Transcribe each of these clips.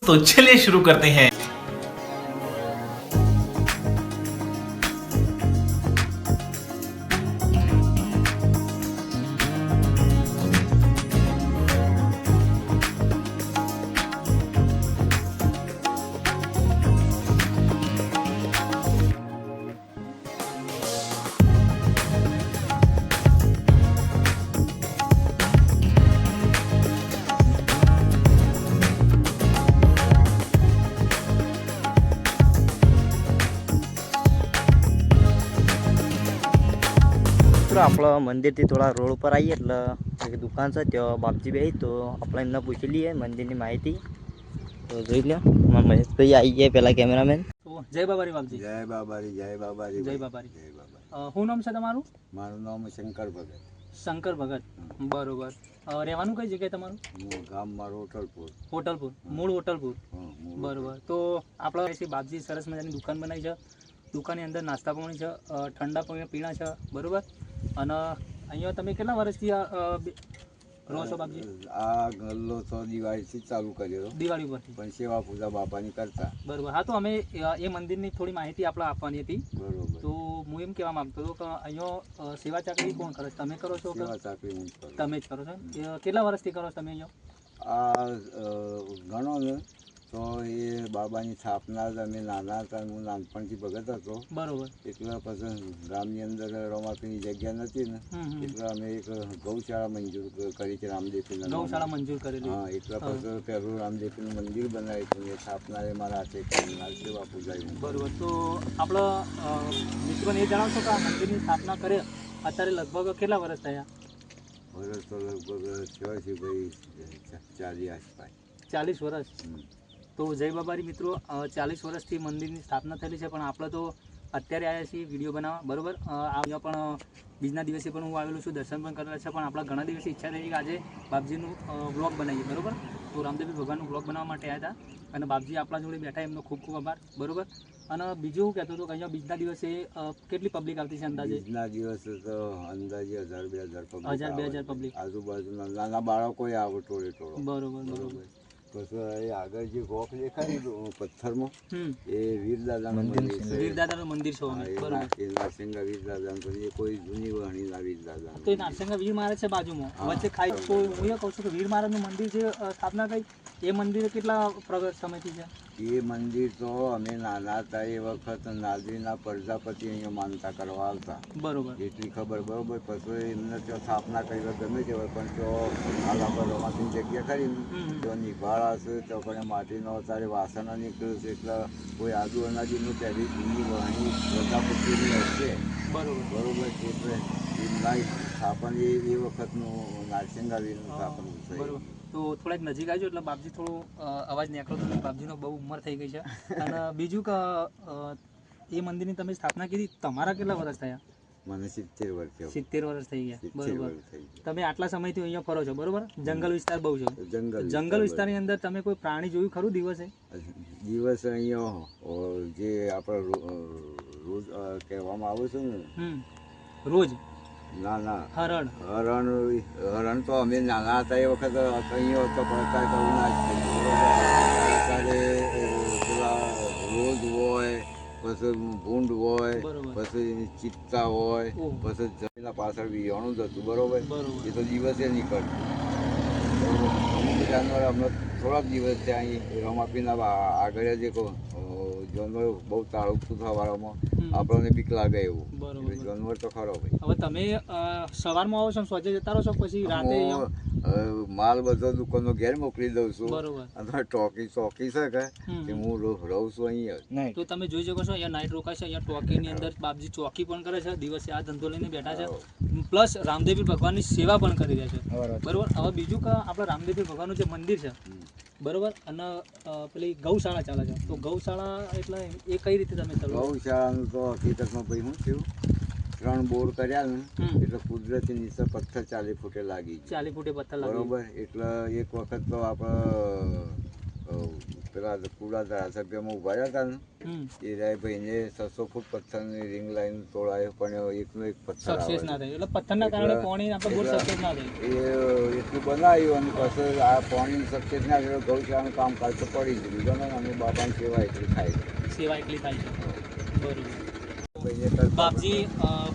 तो चलिए शुरू करते हैं। મિત્રો આપણે મંદિરથી થોડા રોડ ઉપર આવીએ એટલે એક દુકાન છે ત્યાં બાપજી ભાઈ તો આપણે એમને પૂછી લઈએ મંદિરની માહિતી તો જોઈ લો મહેશભાઈ આવી ગયા પહેલાં કેમેરામેન. તો જય બાબારી બાપજી. જય બાબારી જય બાબારી જય બાબારી. જય બાબા. શું નામ છે તમારું? મારું નામ શંકર ભગત. શંકર ભગત. બરોબર. રહેવાનું કઈ જગ્યાએ તમારું? હું ગામ મારું હોટલપુર. હોટલપુર. મૂળ હોટલપુર. હા, મૂળ. બરોબર. તો આપણે બાપજી સરસ મજાની દુકાન બનાવી છે. દુકાનની અંદર નાસ્તા પાણી છે, ઠંડા પીણા છે, બરોબર. અને અહીંયા તમે કેટલા વર્ષથી રહો છો બાપજી? આ ગલ્લો તો દિવાળીથી જ ચાલુ કર્યો, દિવાળી ઉપરથી. પણ સેવા પૂજા બાપાની કરતા. બરોબર. હા, તો અમે એ મંદિરની થોડી માહિતી આપણે આપવાની હતી. બરોબર. તો હું એમ કહેવા માંગતો હતો કે અહીંયા સેવા ચાકરી કોણ કરે છે? તમે કરો છો કે સેવા ચાકરી હું જ કરું. તમે જ કરો છો? કેટલા વર્ષથી કરો છો તમે અહીંયા? આ ગણો ને તો એ બાબાની સ્થાપના જ અમે નાના હતા, હું નાનપણથી ભગત હતો. બરોબર. એટલે પછી ગામની અંદર રમાપીની જગ્યા નથી ને, એટલે અમે એક ગૌશાળા મંજૂર કરી છે રામદેવપીર. ગૌશાળા મંજૂર કરેલી. હા, એટલે પછી પહેલું રામદેવપીનું મંદિર બનાવ્યું હતું એ સ્થાપના એ મારા હાથે કરી, સેવા પૂજાયું. બરોબર. તો આપણે મિત્રોને એ જણાવશો કે આ મંદિરની સ્થાપના કરે અત્યારે લગભગ કેટલા વર્ષ થયા? વર્ષ તો લગભગ થયો છે ભાઈ 40 આસપાસ. 40 વર્ષ. તો જય બાબારી મિત્રો, 40 વર્ષથી મંદિરની સ્થાપના થયેલી છે, પણ આપણે તો અત્યારે આવ્યા છીએ વિડીયો બનાવવા, બરોબર. અહીંયા પણ બીજના દિવસે પણ હું આવેલો છું, દર્શન પણ કરેલા છે, પણ આપણા ઘણા દિવસે ઈચ્છા થઈ કે આજે બાપજીનું બ્લોગ બનાવીએ, બરોબર. તો રામદેવી ભગવાનનું બ્લોગ બનાવવા માટે આવ્યા હતા અને બાપજી આપણા જોડે બેઠા, એમનો ખૂબ ખૂબ આભાર, બરોબર. અને બીજું હું કહેતો હતો કે અહીંયા બીજના દિવસે કેટલી પબ્લિક આવતી છે અંદાજે? બીજના દિવસે તો અંદાજે 1000-2000 પબ્લિક. 1000-2000 પબ્લિક. આજુબાજુના નાના બાળકોએ આવે ટોળે ટોળો. બરોબર. બરોબર. પછી એ આગળ જે રોક દેખાય ને પથ્થરમાં, એ વીરદાદાનું મંદિર છે. વીરદાદાનું મંદિર છે. હા, એ બરોબર. નારસિંગા વીરદાદાનું, પછી એ કોઈ જૂની વાણીના વીરદાદાનું. તો એ નારસિંગા વીર મહારાજ છે બાજુમાં, વચ્ચે ખાઈ. તો હું એ કહું છું કે વીર મહારાજનું મંદિર છે સ્થાપના કઈ, એ મંદિર કેટલા સમયથી છે? એ મંદિર તો અમે નાના હતા એ વખત નાદરીના પ્રજાપતિ અહીંયા માનતા કરવા આવતા. બરોબર. એટલી ખબર, બરોબર. પછી એમને ત્યાં સ્થાપના કરી ગમે તે હોય, પણ તો હાલ આપણે રમાતીની જગ્યા કરી તો નિભાળા છે, તો પણ માટીનો અત્યારે વાસણો નીકળ્યું છે, એટલે કોઈ આદુ અનાજીનું પહેલી જૂની વાણી પ્રજાપતિની હશે. બરોબર. બરોબર. એટલે એમના સ્થાપન એ વખતનું નારસિંગાવીરનું સ્થાપન છે. બરોબર. તો થોડાક નજીક આવજો એટલે બાપજી થોડું અવાજ નીકળો, તો બાપજીનો બહુ ઉંમર થઈ ગઈ છે. અને બીજું કે એ મંદિરની તમે સ્થાપના કીધી, તમારા કેટલા વર્ષ થયા? મને 70 વર્ષ થયા. 70 વર્ષ થઈ ગયા. 70 બરોબર. વર્ષ થઈ ગયા. તમે આટલા સમયથી અહીંયા ફરો છો, બરોબર. જંગલ વિસ્તાર બહુ છે. જંગલ વિસ્તારની અંદર તમે કોઈ પ્રાણી જોયું ખરું દિવસે? દિવસ અહીંયા જે આપણે રોજ કહેવામાં આવે છે ને, રોજ? ના ના, હરણ. હરણ તો અમે નાના હતા એ વખત અહીંયા તો પડતા તો ના જ અત્યારે પેલા રોજ હોય, પછી ભૂંડ હોય, પછી ચિત્તા હોય, પછી જમીનના પાછળ વિયાણું જ હતું, બરોબર. એ તો દિવસે નીકળતું. અમુક જાનવર અમને થોડાક દિવસ ત્યાં અહીં રમાપીના આગળ જ એક જાનવર બહુ તાળું થવામાં આપણને બીક લાગે એવું. બરોબર. જાનવર તો ખરો ભાઈ. હવે તમે સવારમાં આવો છો, સોજે જતા રહો છો, પછી રાતે? માલ બધો દુકાનો ઘેર મોકલી દઉં છું. બરોબર. અને ચોકી છે કે હું રહું છું અહીંયા. તો તમે જોઈ શકો છો અહીંયા નાઇટ રોકાશે. અહીંયા ટોકીની અંદર બાપજી ચોકી પણ કરે છે, દિવસે આ ધંધો લઈને બેઠા છે, પ્લસ રામદેવી ભગવાનની સેવા પણ કરી રહ્યા છે, બરોબર. હવે બીજું કે આપણે રામદેવી ભગવાનનું જે મંદિર છે, બરોબર, અને પેલી ગૌશાળા ચાલે છે, તો ગૌશાળા એટલે એ કઈ રીતે તમે ચલો? ગૌશાળાનું તો હકીકતમાં ભાઈ શું થયું, 3 બોર કર્યા ને એટલે કુદરતી નીચે પથ્થર 40 ફૂટે લાગી ગયા. 40 ફૂટે પથ્થર લાગી. બરોબર. એટલે એક વખત તો આપણે પેલા કુડા ધારાસભ્યમાં ઉભા રહ્યા હતા ને હમ એ રાય ભાઈને 600 ફૂટ પથ્થરની રિંગ લાઈન તોડાયો પણ એકનો એક પથ્થર સક્સેસ આવે ના થાય એટલે પથ્થરના કારણે એટલે- પાણી આપણે બોર એટલે- સક્સેસ ના થાય એ એટલું બનાવ્યું અને પછી આ પાણીની સક્સેસ ના કર્યો ગૌશાળાનું કામકાજ તો પડી જ ગયું ગમે ને અમે બાપાની સેવા એટલી થાય છે સેવા એટલી થાય છે બરોબર ભાઈને કરતા બાપજી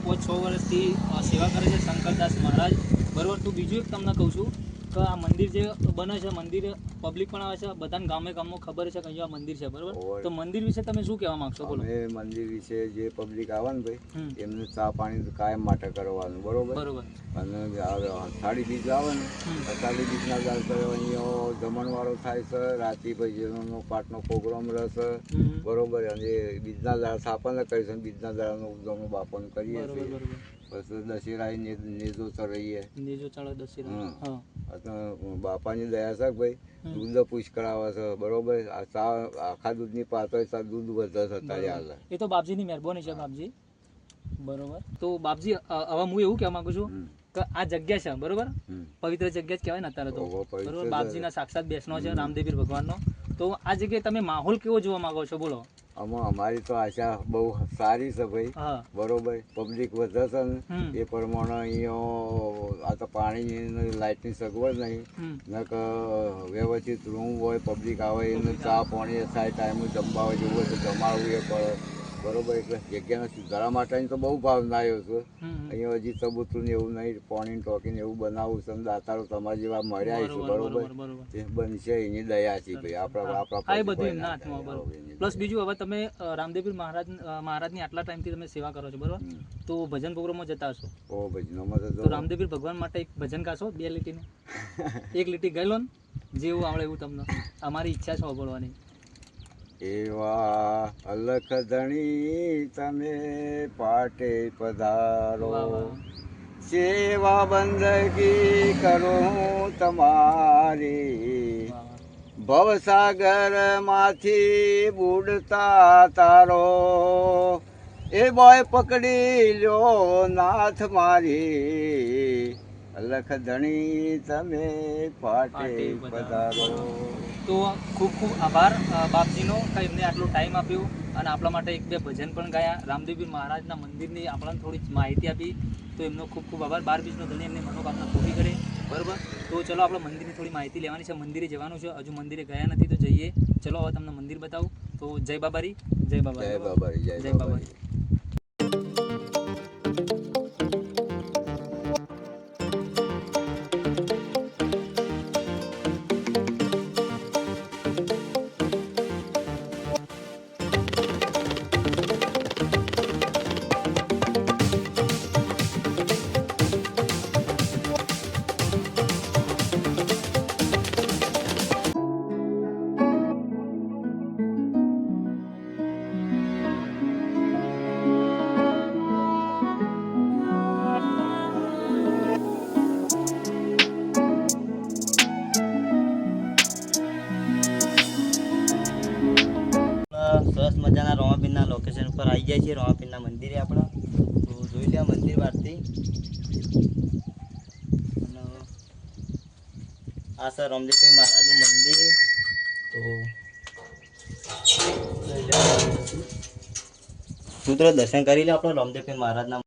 5-6 વર્ષથી સેવા કરે છે શંકરદાસ મહારાજ બરોબર. તો બીજું એક તમને કહું છું કે આ મંદિર જે બને છે મંદિર પબ્લિક પણ આવે છે બધાને ગામમાં ખબર છે કે અહીંયા મંદિર છે બરોબર. ઓવર. તો મંદિર વિશે તમે શું કહેવા માંગશો બોલો. અમે મંદિર વિશે જે પબ્લિક આવે ને ભાઈ હમ એમને ચા પાણી કાયમ માટે કરવાનું બરોબર બરોબર અને અષાઢી બીજ આવે ને હમ અષાઢી બીજના દાડ અહીંયા જમણવાળો થાય છે રાતી ભજનનો પાઠનો પ્રોગ્રામ રહેશે હમ બરોબર અને બીજના દાડા સ્થાપન કરીએ છીએ બીજના દાડાનો ઉજવણો બાપાનું કરીએ બરોબર છીએ બરોબર. પછી દશેરાએ નેજો ચડાવીએ નેજો ચાળો દશેરા હમ. હા અને બાપાની દયા છે કે ભાઈ હમ. દૂધ પુષ્કળ આવે છે બરોબર આ ચા આખા દૂધની પાતળ ચા દૂધ વધે છે અત્યારે હાલ બરોબર. એ તો બાપજીની મહેરબાની છે બાપજી બરોબર. તો બાપજી હવે હું એવું કહેવા માંગુ છું હમ. કે આ જગ્યા છે બરોબર હમ. પવિત્ર જગ્યા જ કહેવાય ને અત્યારે તો ઓહો, પવિત્ર બરોબર જ. બાપજીના સાક્ષાત બેસનો છે હમ. રામદેવીર ભગવાનનો. તો આ જગ્યાએ તમે માહોલ કેવો જોવા માંગો છો બોલો. આમાં અમારી તો આશા બહુ સારી છે ભાઈ હા બરોબર પબ્લિક વધે છે ને હમ એ પ્રમાણે અહીંયા આ તો પાણીની લાઇટની સગવડ નહીં હમ ન કે વ્યવસ્થિત રૂમ હોય પબ્લિક આવે એને ચા પાણી થાય ટાઈમે જમવા હોય જેવું હોય તો જમાડવું એ પડે બરોબર એટલે જગ્યાના સુધારા માટેની તો બહુ ભાવના આવ્યો છે હમ અહીંયા હજી ચબૂતરું ને એવું નહીં પાણી ટોકીને એવું બનાવવું છે અને દાતારો તમારા જેવા મળ્યા છે બરોબર બરોબર બરોબર તે બનશે એની દયા છે ભાઈ આપણા હા, એ બધું કોઈ એમના ના હાથમાં થાય. બરોબર. એની પ્લસ દયા. બીજું હવે તમે રામદેવીર મહારાજની આટલા ટાઈમથી તમે સેવા કરો છો બરોબર. હમ. તો ભજન પ્રોગ્રામમાં જતા હશો ઓ ભજનોમાં તો તો જો રામદેવીર ભગવાન માટે એક ભજન ગાશો 2 લીટીનું એક લીટી ગાઈ લો ને જેવું આવડે એવું તમને અમારી ઈચ્છા છે સાંભળવાની. એવા અલખ ધણી તમે પાટે પધારો વાહ, વાહ. સેવા બંદગી કરું તમારી વાહ, વાહ. ભવસાગર માંથી બુડતા તારો એ બોય પકડી લ્યો નાથ મારી અલખ ધણી તમે પાટે પાટે પધારો તો ખૂબ ખૂબ આભાર બાપજીનો કે એમને આટલો ટાઈમ આપ્યો અને આપણા માટે 1-2 ભજન પણ ગાયા રામદેવીર મહારાજના મંદિરની આપણને થોડી માહિતી આપી તો એમનો ખૂબ ખૂબ આભાર. 12 બીજનો ધણી એમની મનોકામના પૂરી કરે બરાબર. તો ચલો આપણે મંદિરની થોડી માહિતી લેવાની છે મંદિરે જવાનું છે હજુ મંદિરે ગયા નથી તો જઈએ. ચલો હવે તમને મંદિર બતાવું. તો જય બાબારી જય બાબારી જય બાબારી જય જય બાબારી. બાબારી સરસ મજાના રોમાપીરના લોકેશન ઉપર આવી જાય છે રોમાપીરના મંદિરે આપણે તો જોઈ લે મંદિર બહારથી અને આ સર રામદેવ મહારાજનું મંદિર તો મિત્રો દર્શન કરી લે આપણે રામદેવ મહારાજના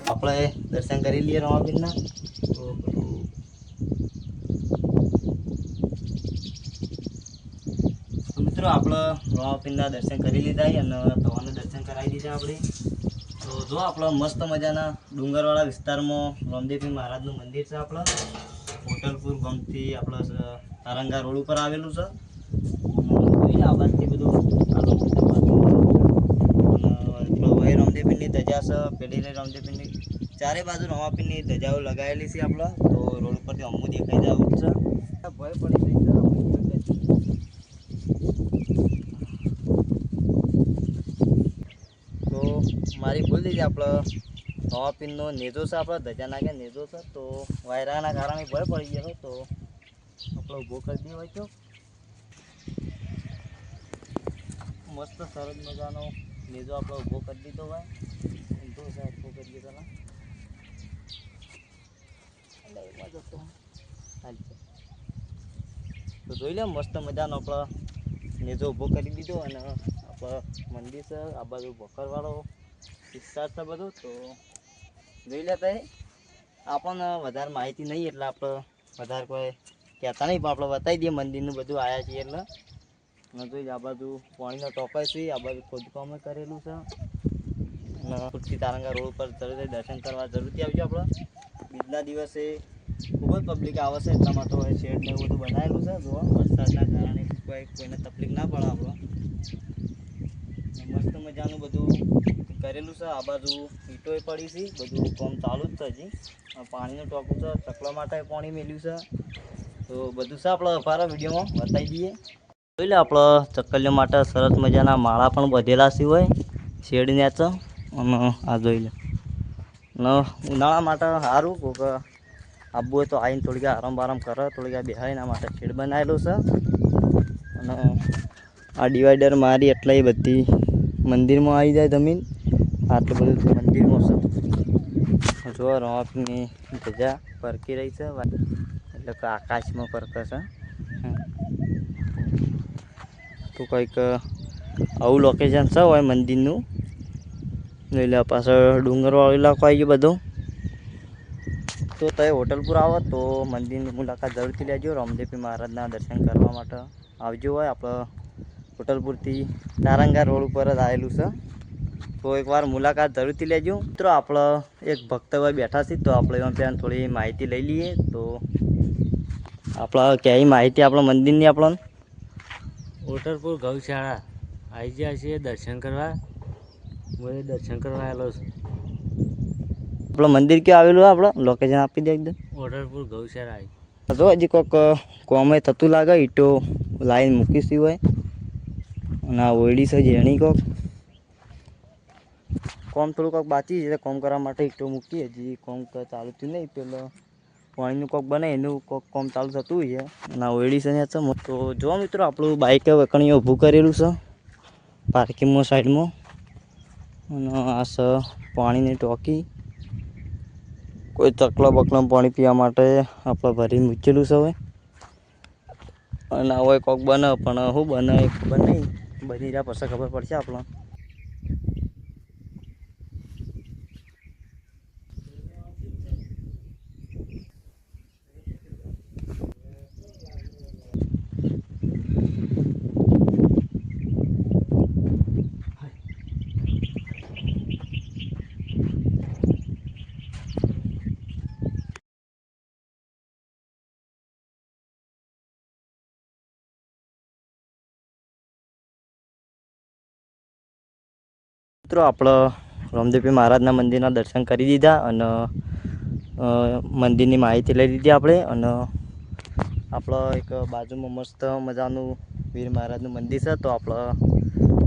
આપણે દર્શન કરી લઈએ રામાપીરના તો મિત્રો આપણે રામાપીરના દર્શન કરી લીધા છે અને તમને દર્શન કરાવી દીધા આપણે તો જો આપણે મસ્ત મજાના ડુંગરવાળા વિસ્તારમાં રામદેવપીર મહારાજનું મંદિર છે આપણે હોટલપુર ગામથી આપણે તારંગા રોડ ઉપર આવેલું છે અને આ બાજુથી બધું વહી રામદેવપીરની ધજા છે પેઢી રામદેવપીરની ચારે બાજુ રામાપીરની ધજાઓ લગાવેલી છે આપણે તો રોડ ઉપરથી અમુક દેખાઈ જવું છે ભય પડી ગઈ છે મારી ભૂલ થઈ જાય. આપણો નવા પિનનો નેજો છે, આપણો ધજા નાખે નેજો છે, તો વાયરાના કારણે ભય પડી ગયો તો આપણો ઊભો કરી દઈએ હોય તો મસ્ત સરસ મજાનો નેજો આપણો ઊભો કરી દીધો હોય. ઊભો છે, ઊભો કરી દીધો ના તો જોઈ લે મસ્ત મજાનો આપણો નેજો ઊભો કરી દીધો. અને આપણો મંદિર છે આ બાજુ ભોકરવાળો વિસ્તાર છે બધો. તો જોઈ લેતા આપણને વધારે માહિતી નહીં એટલે આપણે વધારે કોઈ કહેતા નહીં, પણ આપણે બતાવી દઈએ મંદિરનું બધું આવ્યા છીએ એટલે. અને જોઈ આ બાજુ પાણીનો ટોપાય છે, આ બાજુ ખોદકામ કરેલું છે. અને કુર્તી તારંગા રોડ પર તરત દર્શન કરવા જરૂરથી આવજો. આપણે બીજના દિવસે ખૂબ જ પબ્લિક આવે છે, એટલા માટે શેડ ને એવું બધું બનાવેલું છે. જો વરસાદના કારણે કોઈને તકલીફ ના પડે. આપણો મસ્ત મજાનું બધું કરેલું છે. આ બાજુ ઈંટોય પડી છે, બધું કામ ચાલુ જ છે. હજી પાણીનું ટોપું છે, ચકલા માટે પાણી મેલ્યું છે. તો બધું છે આપણે અફારા વિડીયોમાં બતાવી દઈએ. જોઈ લે આપણે ચકલીઓ માટે સરસ મજાના માળા પણ બધેલા છે હોય શેડ નેચ. અને આ જોઈ લે ને ઉનાળા માટે સારું કોક આબુ હોય તો આવીને થોડીક આરામ બારામ કરે, થોડીક બેહાય એના માટે શેડ બનાવેલું છે. અને આ ડિવાઈડર મારી એટલે એ બધી મંદિરમાં આવી જાય જમીન. આટલું બધું મંદિરમાં છે. જો રોપની ધજા ફરકી રહી છે એટલે કે આકાશમાં ફરકે છે. તો કંઈક આવું લોકેશન છે હોય મંદિરનું. જોઈ લે પાછળ ડુંગરવાળો ઇલાકો આવી ગયો બધો. તો તમે હોટલપુર આવો તો મંદિરની મુલાકાત જરૂરથી લેજો. રામદેવપીર મહારાજના દર્શન કરવા માટે આવજો. હોય આપણે હોટલપુરથી તારંગા રોડ ઉપર જ આવેલું છે, તો એકવાર મુલાકાત જરૂરથી લેજો. મિત્રો આપણે એક ભક્તભાઈ બેઠા છીએ, તો આપણે એમાં ત્યાં થોડી માહિતી લઈ લઈએ. તો આપણે ક્યાંય માહિતી આપણા મંદિરની આપણને હોટલપુર ગૌશાળા આવી ગયા છીએ દર્શન કરવા. હું એ દર્શન કરવા આવેલો છું. આપણું મંદિર ક્યાં આવેલું હોય આપણે લોકેશન આપી દે એકદમ. હોટલપુર ગૌશાળા આવી. તો હજી કોઈક કોમે થતું લાગે. ઈટો લાઈન મૂકીશી હોય અને આ ઓયડી છે જેણી કોક કોમ થોડું કોક બાકી છે. કોમ કરવા માટે ઈટો મૂકી, હજી કોમ ચાલુ થયું નહીં. પેલો પાણીનું કોક બને એનું કોક કોમ ચાલુ થતું હોય છે. અને આ ઓયડી છે ત્યાં છે. તો જો મિત્રો આપણું બાઇક વકણીએ ઊભું કરેલું છે પાર્કિંગમાં સાઈડમાં. અને આ છે પાણીની ટોકી. કોઈ ચકલા બકલા પાણી પીવા માટે આપણે ભરી મૂકેલું છે હવે. અને હવે કોક બને પણ શું બને એ ખબર નહીં. બની રહ્યા પછી ખબર પડશે આપણને. મિત્રો આપણે રામદેવપીર મહારાજના મંદિરના દર્શન કરી દીધા અને મંદિરની માહિતી લઈ લીધી આપણે. અને આપણે એક બાજુમાં મસ્ત મજાનું વીર મહારાજનું મંદિર છે, તો આપણે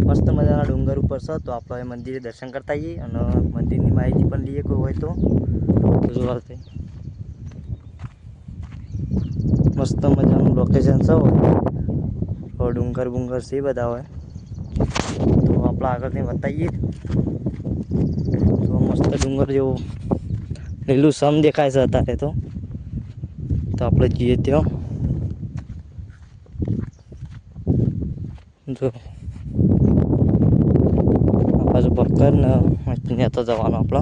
મસ્ત મજાના ડુંગર ઉપર છે, તો આપણે એ મંદિરે દર્શન કરતા આવીએ અને મંદિરની માહિતી પણ લઈએ કોઈ હોય તો. જોવા મસ્ત મજાનું લોકેશન છે હોય, ડુંગર બુંગર છે બધા હોય. તો આપણે આગળથી બતાવીએ તો મસ્ત ડુંગર જેવું લીલું સમ દેખાય છે અત્યારે. તો આપણે જઈએ ત્યાં. જો આ બાજુ બક્કર ને ત્યાં તો જવાનું આપણે.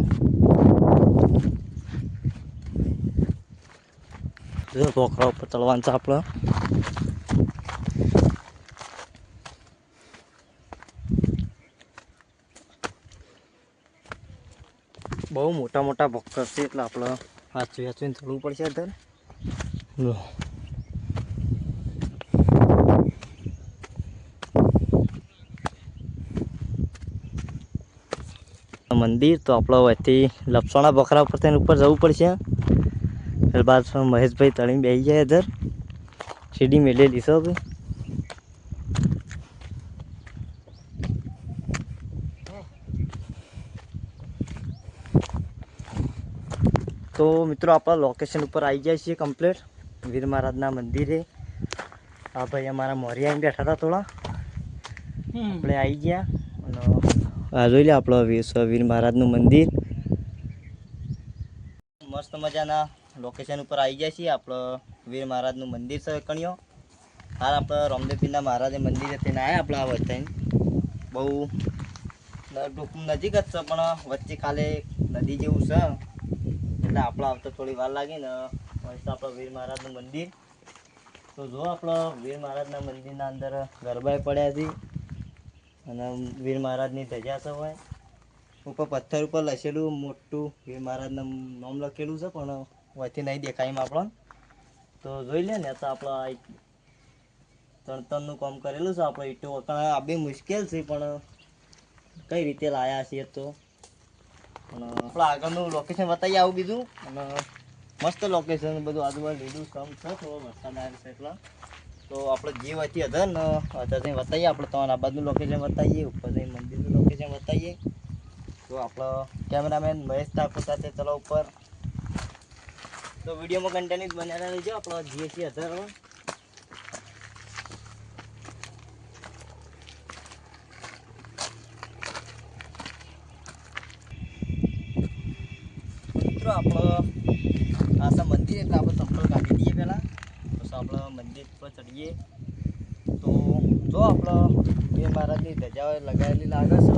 જો પોખરા ઉપર ચડવાનું છે આપણે. બહુ મોટા મોટા ભક્કર છે એટલે આપણે વાંચીને ચડવું પડશે અત્યારે. મંદિર તો આપણે વહીથી લપસણા બકરા ઉપર તેને ઉપર જવું પડશે. બાદ મહેશભાઈ તળીને બેસી જાય ઇધર. સીડી મેલેલી છે ભાઈ. તો મિત્રો આપણા લોકેશન ઉપર આવી જાય છીએ કમ્પ્લીટ વીર મહારાજના મંદિરે. આ ભાઈ અમારા મોરી આવીને બેઠા હતા થોડા, આપણે આવી ગયા અને આ જોઈ લે આપણો વીર મહારાજનું મંદિર. મસ્ત મજાના લોકેશન ઉપર આવી જાય છીએ. આપણો વીર મહારાજનું મંદિર છે કણિયો. હાલ આપણે રામદેવપીરના મહારાજે મંદિરે થઈને આવ્યા આપણે આ વચ્ચે. બહુ નજીક જ છે પણ વચ્ચે ખાલે નદી જેવું છે એટલે આપણે આવતા થોડી વાર લાગી ને. મસ્ત આપણો વીર મહારાજનું મંદિર. તો જો આપણો વીર મહારાજના મંદિરના અંદર ગરબાએ પડ્યા છે અને વીર મહારાજની ધજા છે હોય ઉપર પથ્થર ઉપર લખેલું મોટું વીર મહારાજનું નામ લખેલું છે પણ વચ્ચે નહીં દેખાય એમ આપણને. તો જોઈ લે ને તો આપણે તણતરનું કામ કરેલું છે. આપણે ઈટો આ બી મુશ્કેલ છે પણ કઈ રીતે લાયા છીએ તો અને આપણે આગળનું લોકેશન બતાવીએ આવું બીજું. અને મસ્ત લોકેશન બધું આજુબાજુ લીધું કામ છે. થોડો વરસાદ આવે છે એટલે તો આપણે જે વચ્ચે હતા ને અત્યારે બતાવીએ. આપણે તમારા આ બાજુનું લોકેશન બતાવીએ, ઉપર જઈને મંદિરનું લોકેશન બતાવીએ. તો આપણો કેમેરામેન મહેશ ઠાકોર સાથે ચલો ઉપર. તો વિડીયોમાં કન્ટેન્ટ બનાવી લેજો. આપણો જે છીએ અત્યારે મિત્રો આપણો આશા મંદિર એટલે આપણે ચંપલ કાઢી દઈએ પહેલાં પછી આપણે મંદિર પર ચડીએ. તો જો આપણો વીર મહારાજની ધજા લગાવેલી લાગે છે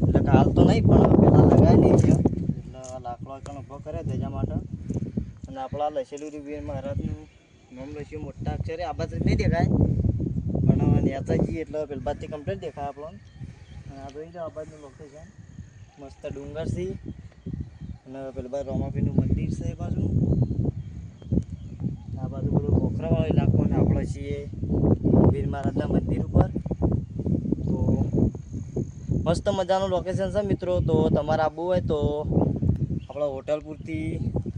એટલે હાલ તો નહીં પણ પહેલાં લગાવેલી છે એટલે લાકડો પણ ઊભો કરે ધજા માટે. અને આપણા લસેલું વીર મહારાજનું નામ લસ્યું મોટા અક્ષરે. આ બાજુ નહીં દેખાય પણ નેતાજી એટલે પેલી બાજુથી કમ્પ્લીટ દેખાય આપણને. અને આ જોઈ જાઓ આ બાજુનું લોકેશન મસ્ત ડુંગર છે અને પેલું બાજુ રોમાપીરનું મંદિર છે એ બાજુ. આ બાજુ બધું પોખરાવાળો ઇલાકો અને આપણે છીએ વીર મહારાજના મંદિર ઉપર. તો મસ્ત મજાનું લોકેશન છે મિત્રો. તો તમારે આવવું હોય તો આપણે હોટલપુરથી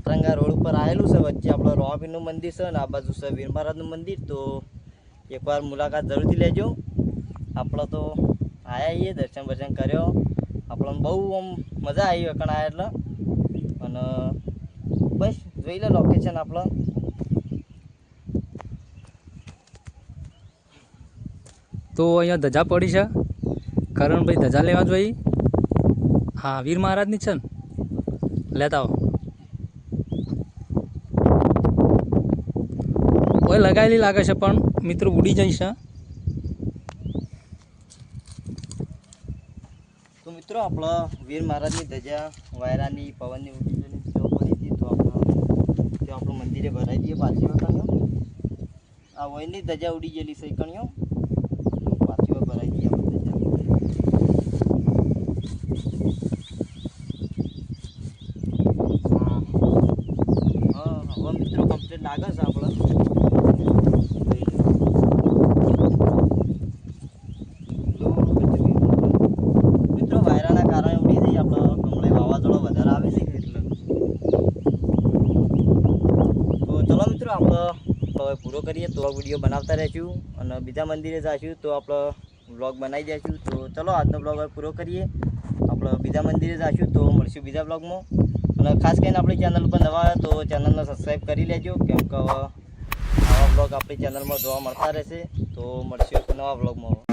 ત્રંગા રોડ ઉપર આવેલું છે. વચ્ચે આપણે રોમાપીરનું મંદિર છે અને આ બાજુ છે વીર મહારાજનું મંદિર. તો એકવાર મુલાકાત જરૂરથી લેજો. આપણે તો આવ્યા છીએ, દર્શન બર્શન કર્યો, આપણને બહુ આમ મજા આવી વખણ આવ્યા એટલે. અને બસ જોઈ લે લોકેશન આપણે. તો અહીંયા ધજા પડી છે, કરણભાઈ ધજા લેવા જોઈએ. હા, વીર મહારાજની છે ને, લેતા આવો. કોઈ લગાવેલી લાગે છે પણ મિત્રો ઉડી જઈશ. તો મિત્રો આપણે વીર મહારાજની ધજા વાયરાની પવનની ઉડી ગયેલી જો પડી હતી. તો આપણું મંદિરે ભરાઈ દઈએ પાછી વખણીઓ. આ વયની ધજા ઉડી ગયેલી છે કણીઓ પાછી વાર ભરાઈ દઈએ આપણે ધજા. હા હવે મિત્રો કમ્પ્લીટ લાગે છે આપણે. મિત્રો વાયરાના કારણે ઉડી જઈએ આપણે. કમળે વાવાઝોડો વધારે આવે છે એટલે. તો ચલો મિત્રો આપણે હવે પૂરો કરીએ. તો વિડીયો બનાવતા રહીશું અને બીજા મંદિરે જઈશું તો આપણે વ્લોગ બનાવી દઈશું. તો ચલો આજનો વ્લોગ હવે પૂરો કરીએ. આપણે બીજા મંદિરે જઈશું તો મળીશું બીજા વ્લોગમાં. અને ખાસ કરીને આપણી ચેનલ પર નવા આવે તો ચેનલને સબસ્ક્રાઈબ કરી લેજો કેમ કે આવા વ્લોગ આપણી ચેનલમાં જોવા મળતા રહેશે. તો મળીશું નવા વ્લોગમાં.